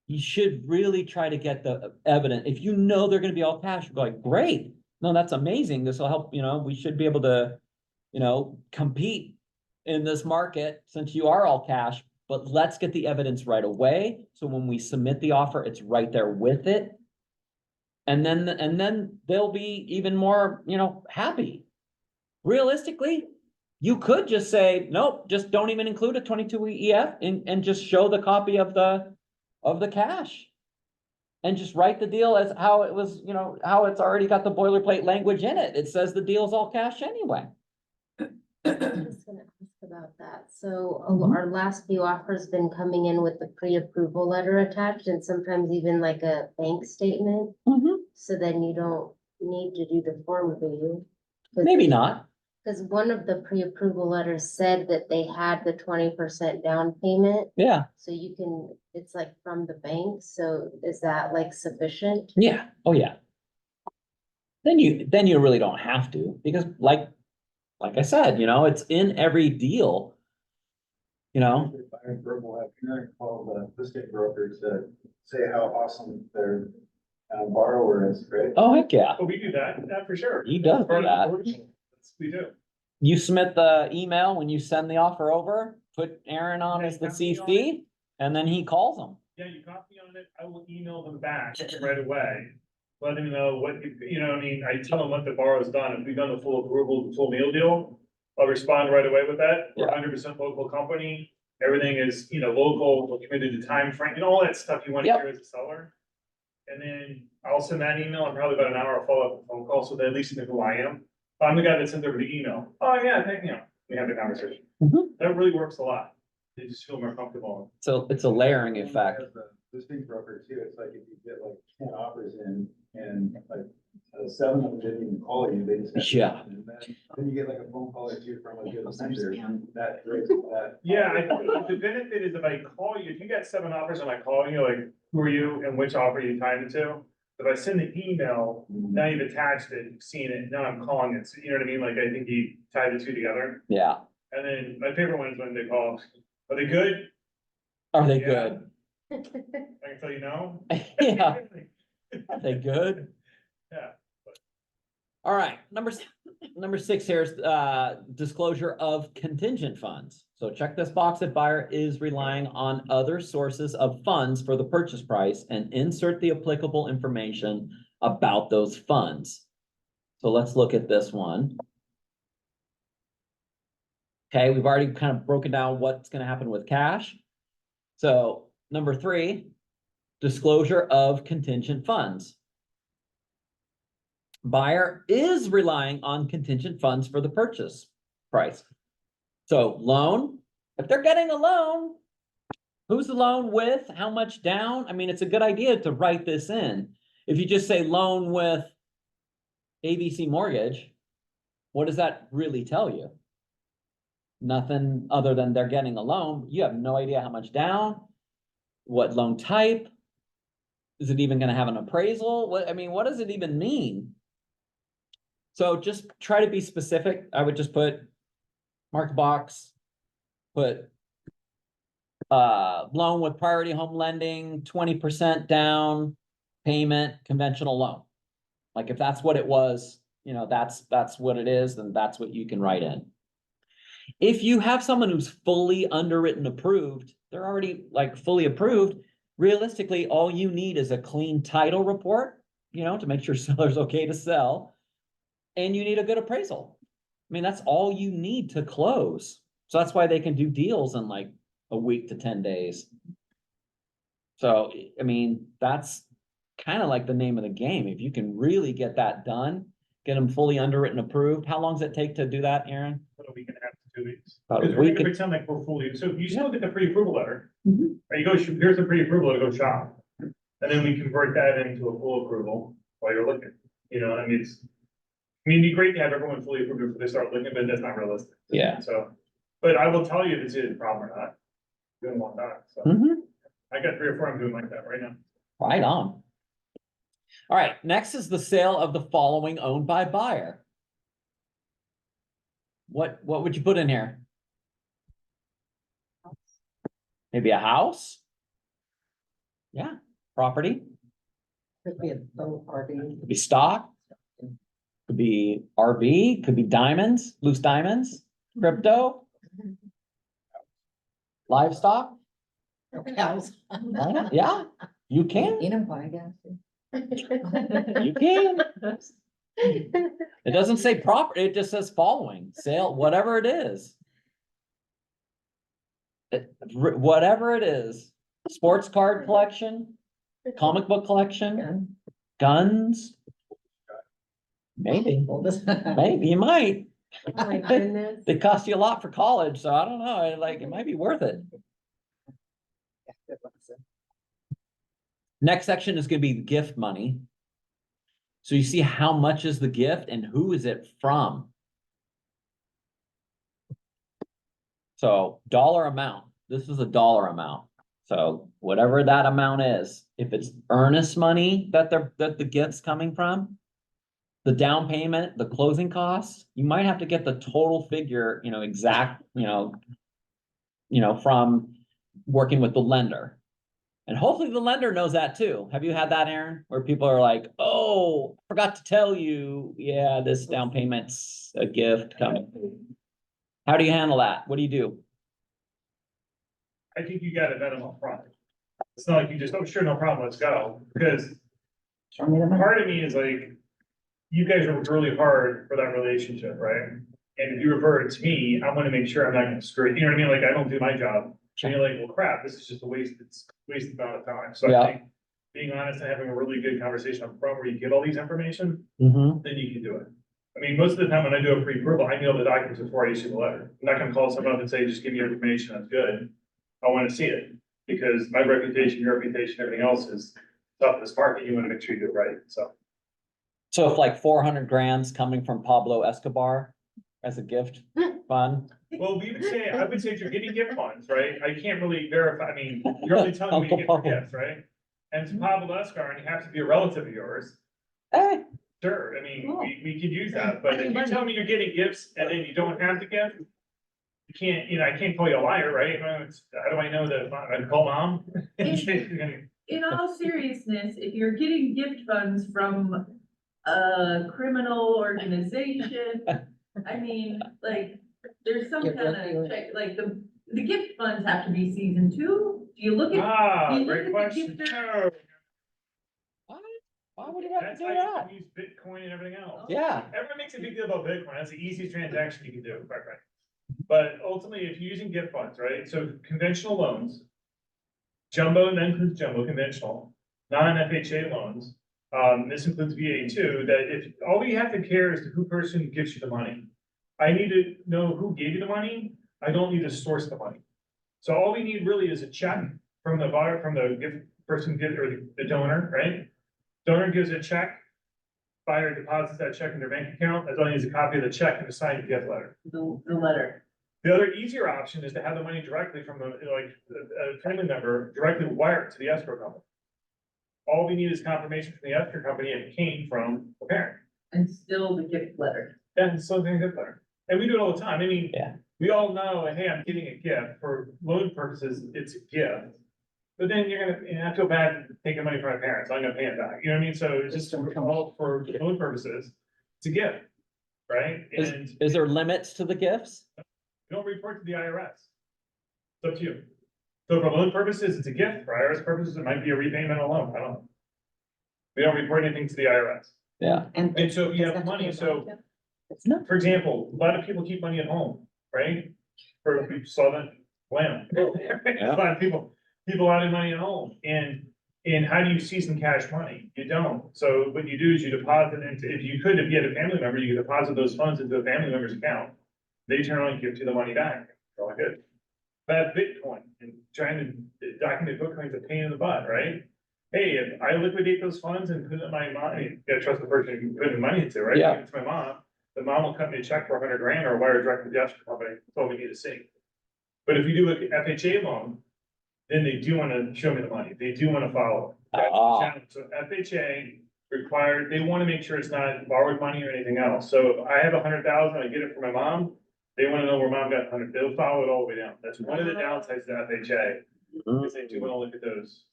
you should really try to get the evidence. If you know they're going to be all cash, you're like, great. No, that's amazing. This will help, we should be able to, compete in this market since you are all cash, but let's get the evidence right away. So when we submit the offer, it's right there with it. And then they'll be even more, happy. Realistically, you could just say, nope, just don't even include a 22 EF and just show the copy of the cash. And just write the deal as how it was, how it's already got the boilerplate language in it. It says the deal's all cash anyway. I'm just gonna ask about that. So our last few offers been coming in with the pre-approval letter attached and sometimes even like a bank statement. So then you don't need to do the form, do you? Maybe not. Because one of the pre-approval letters said that they had the 20% down payment. Yeah. So it's like from the bank. So is that like sufficient? Yeah. Oh, yeah. Then you really don't have to, because like I said, it's in every deal. Buyer verbal, you know, call the listing broker to say how awesome their borrower is, right? Oh, heck yeah. But we do that for sure. He does do that. We do. You submit the email when you send the offer over, put Aaron on as the CC, and then he calls them. Yeah, you copy on it. I will email them back right away. Let them know what, I tell them what the borrow's done. If we've done the full approval, the full meal deal, I'll respond right away with that. We're 100% local company. Everything is, local, we're committed to time frame, and all that stuff you want to hear as a seller. And then I'll send that email, and probably about an hour, I'll follow up with a phone call, so they at least know who I am. I'm the guy that sends over the email. Oh, yeah, thank you. We have the conversation. That really works a lot. They just feel more comfortable. So it's a layering effect. As a listing broker too, it's like if you get like 10 offers in and like 7 of them didn't even call you, they just. Yeah. And then you get like a phone call or two from a good lender, that rates that. Yeah, the benefit is if I call you, if you get 7 offers and I call you, like, who are you and which offer you tied it to? If I send the email, now you've attached it, you've seen it, now I'm calling it, so you know what I mean? Like, I think you tied the two together. Yeah. And then my favorite one is when they call, are they good? Are they Yeah. good? I can tell you no. Yeah. Are they good? Yeah. All right, number 6 here is disclosure of contingent funds. So check this box if buyer is relying on other sources of funds for the purchase price and insert the applicable information about those funds. So let's look at this one. Okay, we've already kind of broken down what's going to happen with cash. So number 3, disclosure of contingent funds. Buyer is relying on contingent funds for the purchase price. So loan, if they're getting a loan, who's the loan with? How much down? I mean, it's a good idea to write this in. If you just say loan with ABC Mortgage, what does that really tell you? Nothing other than they're getting a loan. You have no idea how much down, what loan type. Is it even going to have an appraisal? What does it even mean? So just try to be specific. I would just put mark the box, put loan with priority home lending, 20% down payment, conventional loan. Like if that's what it was, you know, that's what it is, then that's what you can write in. If you have someone who's fully underwritten approved, they're already like fully approved. Realistically, all you need is a clean title report, you know, to make sure seller's okay to sell. And you need a good appraisal. I mean, that's all you need to close. So that's why they can do deals in like a week to 10 days. So, I mean, that's kind of like the name of the game. If you can really get that done, get them fully underwritten approved. How long does it take to do that, Aaron? About a week and a half to 2 weeks. About a Because we're week gonna and- pretend like we're fully, so you still get the pre-approval letter. Mhm. Right, you go, here's the pre-approval to go shop. And then we convert that into a full approval while you're looking, you know, I mean, it'd be great to have everyone fully approved before they start looking, but that's not realistic. Yeah. So, but I will tell you if it's a problem or not. You don't want that, so. Mhm. I got 3 or 4 I'm doing like that right now. Right on. All right, next is the sale of the following owned by buyer. What would you put in here? Maybe a house? Yeah, property, Could be a boat RV. could be stock. Could be RV, could be diamonds, loose diamonds, crypto. Livestock, Cows. yeah, you can, You know, I guess. you can. It doesn't say property, it just says following, sale, whatever it is. Whatever it is, sports card collection, comic book collection, guns. Maybe, maybe you might. Oh my goodness. They cost you a lot for college, so I don't know, like, it might be worth it. Next section is gonna be gift money. So you see how much is the gift and who is it from? So dollar amount, this is a dollar amount. So whatever that amount is, if it's earnest money that the gift's coming from, the down payment, the closing costs, you might have to get the total figure, you know, exact, you know, from working with the lender. And hopefully the lender knows that too. Have you had that, Aaron? Where people are like, oh, forgot to tell you, yeah, this down payment's a gift coming. How do you handle that? What do you do? I think you gotta vet them up front. It's not like you just, oh, sure, no problem, let's go, because Show me the money. part of me is like, you guys worked really hard for that relationship, right? And if you refer it to me, I wanna make sure I'm not gonna screw it, you know what I mean? Like, I don't do my job. And you're like, well, crap, this is just a wasted amount of time. So Yeah. I think being honest and having a really good conversation up front where you get all these information, Mm-hmm. then you can do it. I mean, most of the time when I do a pre-approval, I know the documents before I issue the letter. I'm not gonna call someone up and say, just give me your information, that's good. I wanna see it, because my reputation, your reputation, everything else is tough in this market, you wanna make sure you do it right, so. So if like 400 grand's coming from Pablo Escobar as a gift fund. Well, I would say if you're getting gift funds, right, I can't really verify, I mean, you're only telling me what you get for Uncle gifts, right? And it's Pablo Escobar, and he happens to be a relative of yours, Hey, sure, I mean, we could use that, but if you tell me you're getting gifts and then you don't have the gift. You can't, you know, I can't call you a liar, right? How do I know that, I call mom? In all seriousness, if you're getting gift funds from a criminal organization, I mean, like, there's some You're kind really- of check, like, the gift funds have to be season 2. Do you look at, Ah, you look great at the question. gift- No, what? Why would you have That's to how do you that? can use Bitcoin and everything else. Yeah, Everyone makes a big deal about Bitcoin. That's the easiest transaction you can do, right? But ultimately, if you're using gift funds, right? So conventional loans, jumbo, and that includes jumbo conventional, non-FHA loans. This includes VA too, that if, all you have to care is who person gives you the money. I need to know who gave you the money. I don't need to source the money. So all we need really is a check from the buyer, from the gift person, or the donor, right? Donor gives a check. Buyer deposits that check in their bank account, as long as a copy of the check and a signed gift letter. the letter? The other easier option is to have the money directly from a family member, directly wire it to the escrow company. All we need is confirmation from the escrow company, and it came from the parent. and still the gift letter. And something different. And we do it all the time. I mean, Yeah. we all know, hey, I'm getting a gift for loan purposes, it's a gift. But then you're gonna, I feel bad taking money from my parents, I'm gonna pay it back, you know what I mean? So it's just all for loan purposes, it's a gift, right? And Is there limits to the gifts? you don't report to the IRS. It's up to you. So for loan purposes, it's a gift, for IRS purposes, it might be a repayment of a loan, I don't know. We don't report anything to the IRS. Yeah. And so if you have money, so, for example, a lot of people keep money at home, right? For we saw that land. A lot of people having money at home, and how do you season cash money? You don't. So what you do is you deposit into, if you had a family member, you could deposit those funds into a family member's account. They turn around and give you the money back. All good. But Bitcoin and trying to document Bitcoin's a pain in the butt, right? Hey, if I liquidate those funds and put it in my money, you gotta trust the person you put the money into, right? Yeah. It's my mom. The mom will cut me a check for 100 grand or wire directly to the escrow company. That's all we need to see. But if you do a FHA loan, then they do wanna show me the money. They do wanna follow. That's the Ah. challenge. So FHA required, they wanna make sure it's not borrowed money or anything else. So if I have 100,000, I get it from my mom. They wanna know where mom got 100. They'll follow it all the way down. That's one of the downsides to FHA. Because they do wanna look at those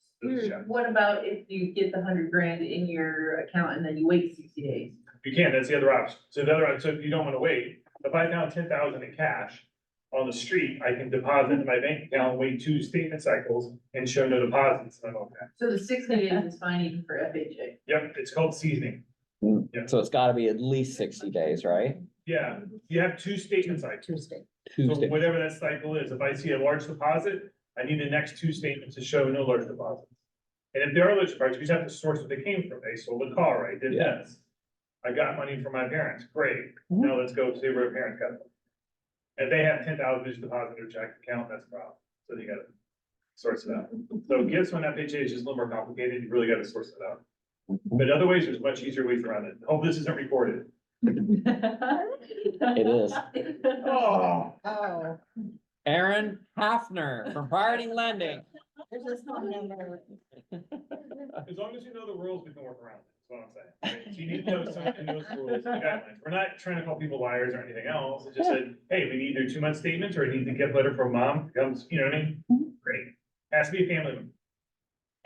checks. What about if you get the 100 grand in your account and then you wait 60 days? You can, that's the other option. So the other, so if you don't wanna wait, if I found 10,000 in cash on the street, I can deposit into my bank account, wait 2 statement cycles and show no deposits. And I'm okay. So the 60 days is fine even for FHA. Yep, it's called seasoning. Yeah. So it's gotta be at least 60 days, right? Yeah, you have 2 statement cycles. Tuesday. So Tuesday. whatever that cycle is, if I see a large deposit, I need the next 2 statements to show no large deposits. And if there are large deposits, we just have to source what they came from. They sold a car, I did Yeah. this. I got money from my parents, great. Mhm. Now let's go see where parents got it. If they have 10,000 just deposit in their check account, that's a problem. So you gotta source it out. So gifts on FHA is just a little more complicated. You really gotta source it out. But other ways, there's much easier ways around it. Oh, this isn't recorded. It is. Oh. Oh. Aaron Hafner from Priority Lending. There's this phone number. As long as you know the rules, we can work around it, that's what I'm saying. Right? So you need to know some of those rules, the guidelines. We're not trying to call people liars or anything else. It just said, hey, we need either 2-month statements or I need to get a letter from mom, comes, you know what I mean? Great. Has to be a family member.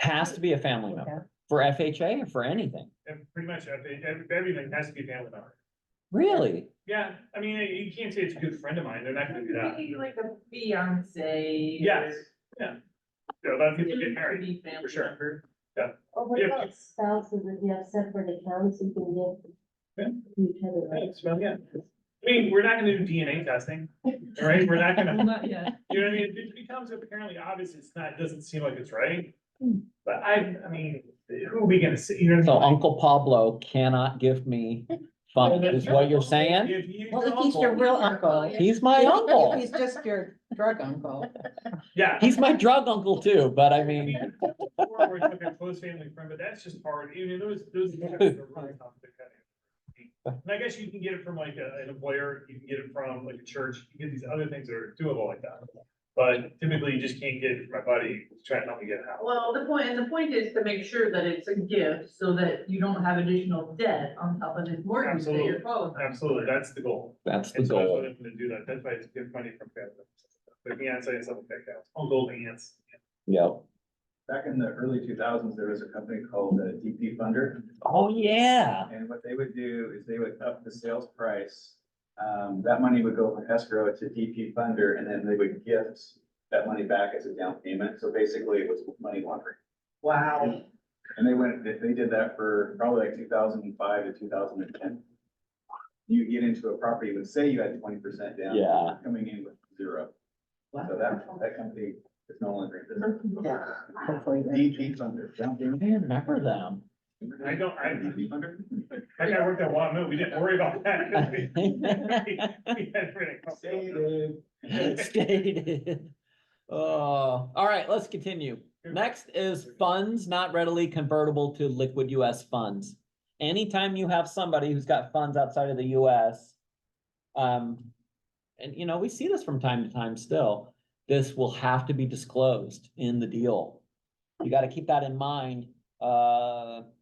Has to be a family member for FHA or for anything. And pretty much everything has to be a family member. Really? Yeah, I mean, you can't say it's a good friend of mine. They're not gonna do that. Maybe like a fiance. Yes, yeah. Yeah, a lot of people get Could married. be family for sure. member. Or what Yeah. about spouses, if you have separate accounts, you can Yeah. give to each other, right? Yes, well, yeah. I mean, we're not gonna do DNA testing, all right? We're not gonna. Not yet. You know what I mean? It becomes apparently obvious, it's not, doesn't seem like it's right. But I mean, who are we gonna see, you know? So what I mean? Uncle Pablo cannot give me funds, is what you're saying? If he's Well, your if he's your uncle- real uncle. He's my If uncle. he's just your drug uncle. Yeah. He's my drug uncle too, but I I mean, mean, or we're talking close family friend, but that's just hard, you know, those checks are really tough to cut in. And I guess you can get it from like an employer, you can get it from like a church, you can get these other things that are doable like that. But typically you just can't get it from my buddy who's trying to help me get a house. Well, the point is to make sure that it's a gift so that you don't have additional debt on top of this mortgage that you're qualifying. Absolutely, that's the goal. that's the And so that's goal. what I'm gonna do that, that's why it's give money from family. But fiance and stuff like that, uncle, aunts. Yep. Back in the early 2000s, there was a company called DP Funder. Oh, yeah. And what they would do is they would up the sales price. That money would go from escrow to DP Funder, and then they would gift that money back as a down payment. So basically it was money laundering. Wow. And they did that for probably like 2005 to 2010. You get into a property, would say you had 20% down. Yeah. Coming in with 0. So that company is no longer in business. Yeah, hopefully. DP Funder, down payment. I remember them. I don't, DP Funder. I got worked at Walmart, we didn't worry about that. We had everything. Stated. Oh, all right, let's continue. Next is funds not readily convertible to liquid US funds. Anytime you have somebody who's got funds outside of the US, and you know, we see this from time to time still, this will have to be disclosed in the deal. You gotta keep that in mind. Well,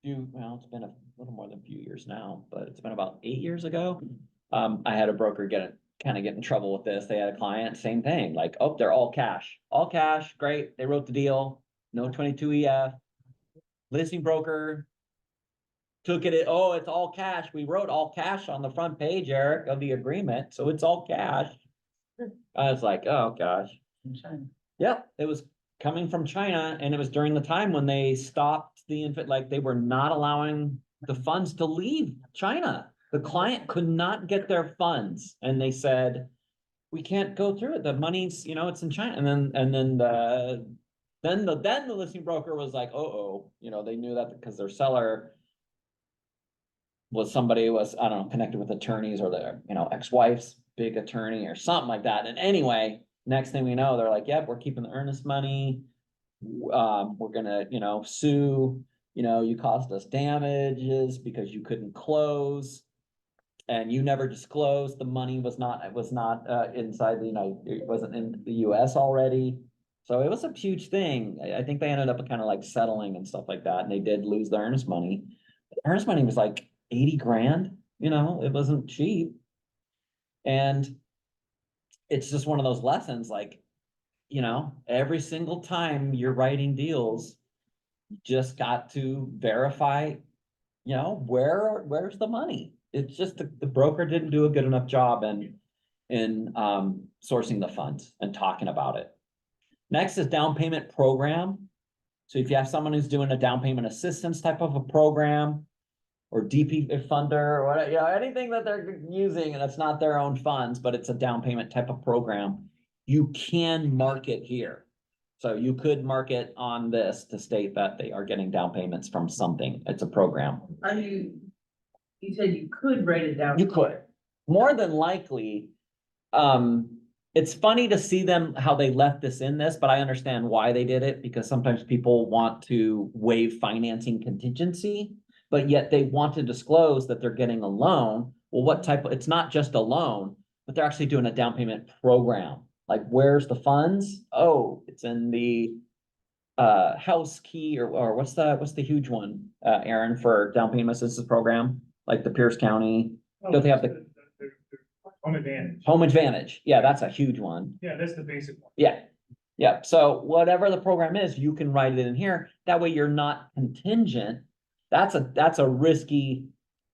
it's been little more than a few years now, but it's been about 8 years ago. I had a broker kind of get in trouble with this. They had a client, same thing, like, oh, they're all cash, great. They wrote the deal, no 22EF. Listing broker took it, oh, it's all cash. We wrote all cash on the front page, Eric, of the agreement, so it's all cash. I was like, oh, gosh. Yep, it was coming from China, and it was during the time when they stopped like, they were not allowing the funds to leave China. The client could not get their funds, and they said, we can't go through it. The money's, it's in China. And then the listing broker was like, they knew that because their seller was somebody was, I don't know, connected with attorneys or their, ex-wife's big attorney or something like that. And anyway, next thing we know, they're like, yep, we're keeping the earnest money. We're gonna, sue, you caused us damages because you couldn't close. And you never disclosed the money was not inside it wasn't in the US already. So it was a huge thing. I think they ended up kind of like settling and stuff like that. And they did lose the earnest money. The earnest money was like 80 grand, it wasn't cheap. And it's just one of those lessons, like, every single time you're writing deals, you just got to verify, where's the money? It's just the broker didn't do a good enough job in sourcing the funds and talking about it. Next is down payment program. So if you have someone who's doing a down payment assistance type of a program or DP funder or whatever, anything that they're using and it's not their own funds, but it's a down payment type of program, you can mark it here. So you could mark it on this to state that they are getting down payments from something. It's a program. You said you could write it down. You could. More than likely, it's funny to see them, how they left this in this, but I understand why they did it, because sometimes people want to waive financing contingency, but yet they want to disclose that they're getting a loan. Well, what type of, it's not just a loan, but they're actually doing a down payment program. Like, where's the funds? Oh, it's in the house key or what's the huge one, Aaron, for down payment assistance program? Like the Pierce County, don't they have the Home Advantage. Home Advantage? Yeah, that's a huge one. Yeah, that's the basic one. Yeah. So whatever the program is, you can write it in here. That way you're not contingent. That's a risky,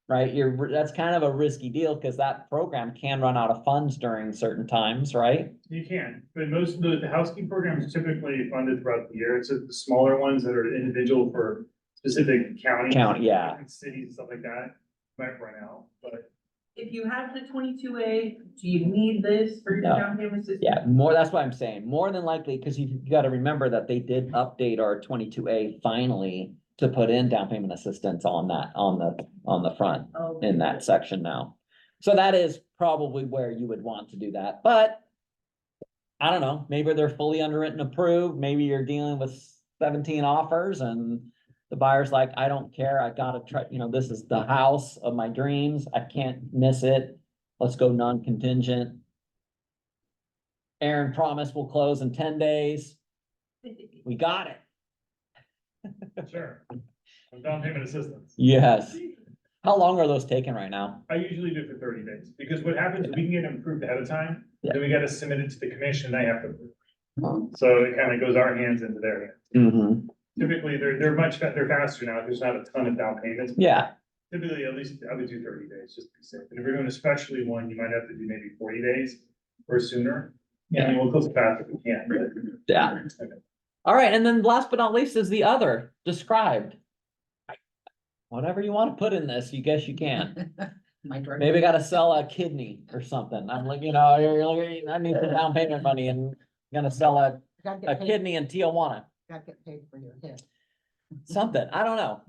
right? That's kind of a risky deal because that program can run out of funds during certain times, right? You can, but most of the housekeeping programs are typically funded throughout the year. It's the smaller ones that are individual for specific counties. Yeah. And cities and stuff like that might run out, but. If you have the 22A, do you need this for your No. down payment system? Yeah, that's what I'm saying. More than likely, because you got to remember that they did update our 22A finally to put in down payment assistance on the front in that section now. So that is probably where you would want to do that, but I don't know, maybe they're fully underwritten, approved. Maybe you're dealing with 17 offers and the buyer's like, I don't care. I gotta try, this is the house of my dreams. I can't miss it. Let's go non-contingent. Aaron promised we'll close in 10 days. We got it. Sure. Down payment assistance. Yes. How long are those taking right now? I usually do it for 30 days, because what happens is we can get them approved ahead of time, Yeah. then we gotta submit it to the commission, they have to approve. So it kind of goes our hands into their hands. Mm-hmm. Typically, they're faster now, there's not a ton of down payments. Yeah. Typically, at least I would do 30 days, just to be safe. And if you're doing a specialty one, you might have to do maybe 40 days or sooner. I mean, we'll close it fast if we can, but. Yeah. Okay. All right. And then last but not least is the other described. Whatever you want to put in this, you guess you can. Maybe got to sell a kidney or something. I'm like, I need the down payment money and gonna sell a kidney in Tijuana. Gotta get paid for your hit. Something, I don't know.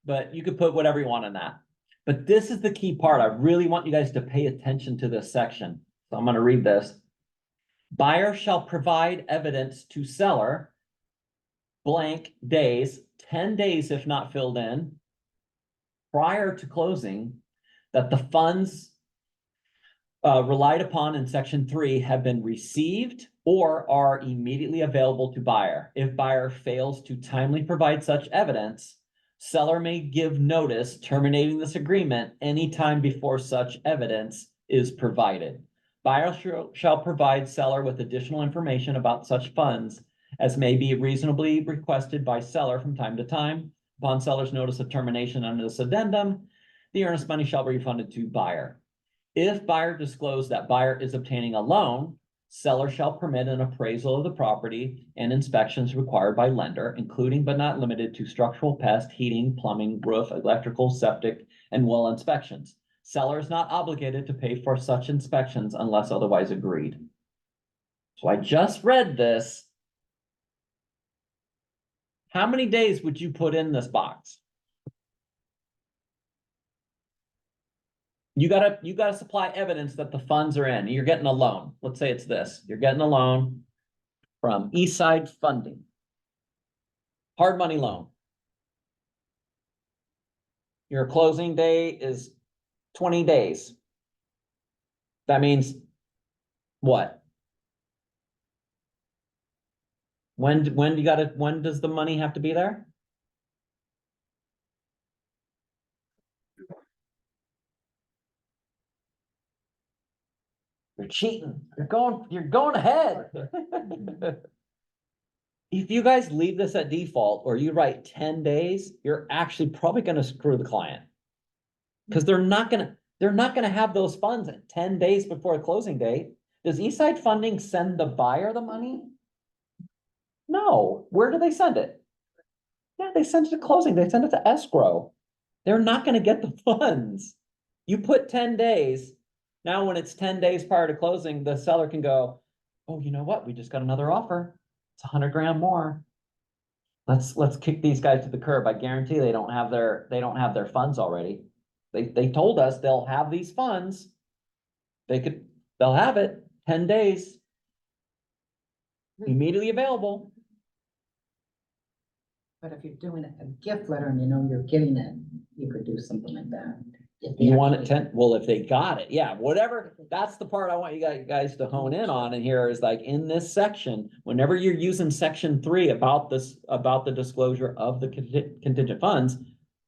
But you could put whatever you want in that. But this is the key part. I really want you guys to pay attention to this section. So I'm gonna read this. Buyer shall provide evidence to seller blank days, 10 days if not filled in, prior to closing, that the funds relied upon in section 3 have been received or are immediately available to buyer. If buyer fails to timely provide such evidence, Seller may give notice terminating this agreement anytime before such evidence is provided. Buyer shall provide seller with additional information about such funds as may be reasonably requested by seller from time to time. Upon seller's notice of termination under this addendum, the earnest money shall be refunded to buyer. If buyer disclosed that buyer is obtaining a loan, seller shall permit an appraisal of the property and inspections required by lender, including but not limited to structural, pest, heating, plumbing, roof, electrical, septic, and well inspections. Seller is not obligated to pay for such inspections unless otherwise agreed. So I just read this. How many days would you put in this box? You gotta supply evidence that the funds are in. You're getting a loan. Let's say it's this. You're getting a loan from Eastside Funding. Hard money loan. Your closing day is 20 days. That means what? When does the money have to be there? You're cheating. You're going ahead. If you guys leave this at default or you write 10 days, you're actually probably gonna screw the client. Because they're not gonna have those funds at 10 days before the closing date. Does Eastside Funding send the buyer the money? No. Where do they send it? Yeah, they send it to closing. They send it to escrow. They're not gonna get the funds. You put 10 days. Now, when it's 10 days prior to closing, the seller can go, oh, you know what? We just got another offer. It's 100 grand more. Let's kick these guys to the curb. I guarantee they don't have their funds already. They told us they'll have these funds. They'll have it 10 days. Immediately available. But if you're doing a gift letter and you know you're getting it, you could do something like that. If they You want it actually- 10, well, if they got it, yeah, whatever, that's the part I want you guys to hone in on, and here is like, in this section, whenever you're using section 3 about the disclosure of the contingent funds,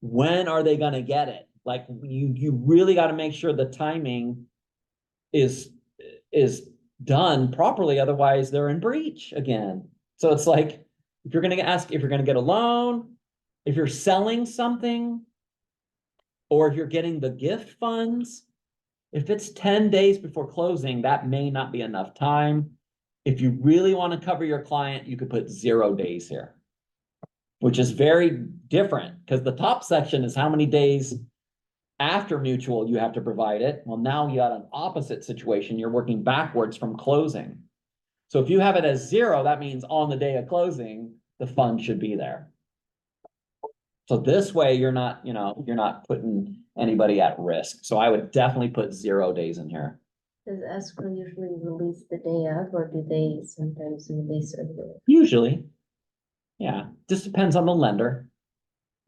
when are they gonna get it? Like, you really gotta make sure the timing is done properly, otherwise they're in breach again. So it's like, if you're gonna get a loan, if you're selling something, or if you're getting the gift funds, if it's 10 days before closing, that may not be enough time. If you really want to cover your client, you could put 0 days here, which is very different because the top section is how many days after mutual you have to provide it. Well, now you got an opposite situation. You're working backwards from closing. So if you have it as 0, that means on the day of closing, the fund should be there. So this way you're not putting anybody at risk. So I would definitely put 0 days in here. Does escrow usually release the day of, or do they sometimes release earlier? Usually. Yeah, just depends on the lender.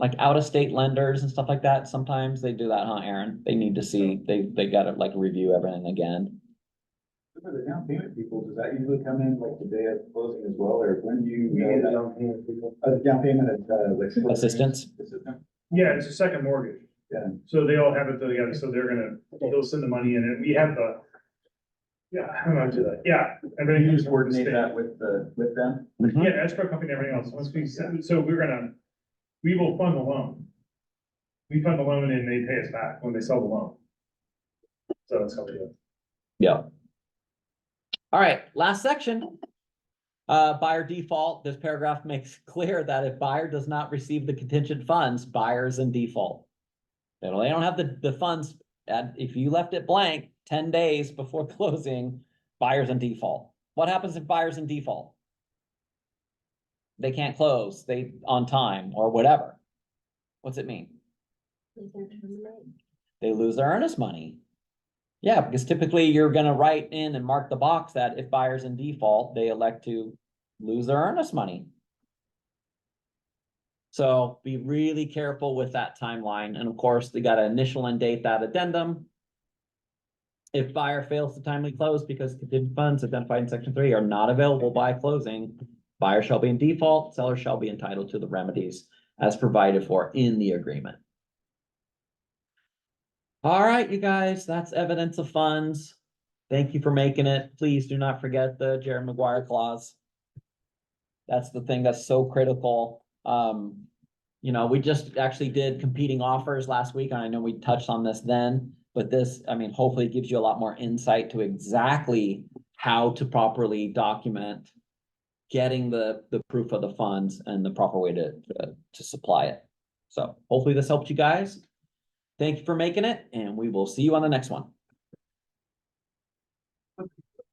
Like out-of-state lenders and stuff like that, sometimes they do that, huh, Aaron? They need to see, they gotta like review everything again. For the down payment people, does that usually come in like the day of closing as well, or when do you know that? Down payment people? The down payment is, like. Assistance? Assistant? Yeah, it's a second mortgage. Yeah. So they all have it together, so they'll send the money in, and we have yeah, how do I do that? Yeah, and then you just Coordinate state- that with them? Mhm. Yeah, escrow company and everything else, once we send, so we will fund the loan. We fund the loan and they pay us back when they sell the loan. So that's how we do it. Yeah. All right, last section. Buyer default. This paragraph makes clear that if buyer does not receive the contingent funds, buyer's in default. They don't have the funds, if you left it blank 10 days before closing, buyer's in default. What happens if buyer's in default? They can't close, on time or whatever. What's it mean? They can terminate. They lose their earnest money. Yeah, because typically you're gonna write in and mark the box that if buyer's in default, they elect to lose their earnest money. So be really careful with that timeline. And of course, they gotta initial and date that addendum. If buyer fails to timely close because contingent funds identified in section 3 are not available by closing, buyer shall be in default, seller shall be entitled to the remedies as provided for in the agreement. All right, you guys, that's evidence of funds. Thank you for making it. Please do not forget the Jerry Maguire clause. That's the thing that's so critical. You know, we just actually did competing offers last week, and I know we touched on this then, but this, I mean, hopefully gives you a lot more insight to exactly how to properly document getting the proof of the funds and the proper way to supply it. So hopefully this helped you guys. Thank you for making it, and we will see you on the next one.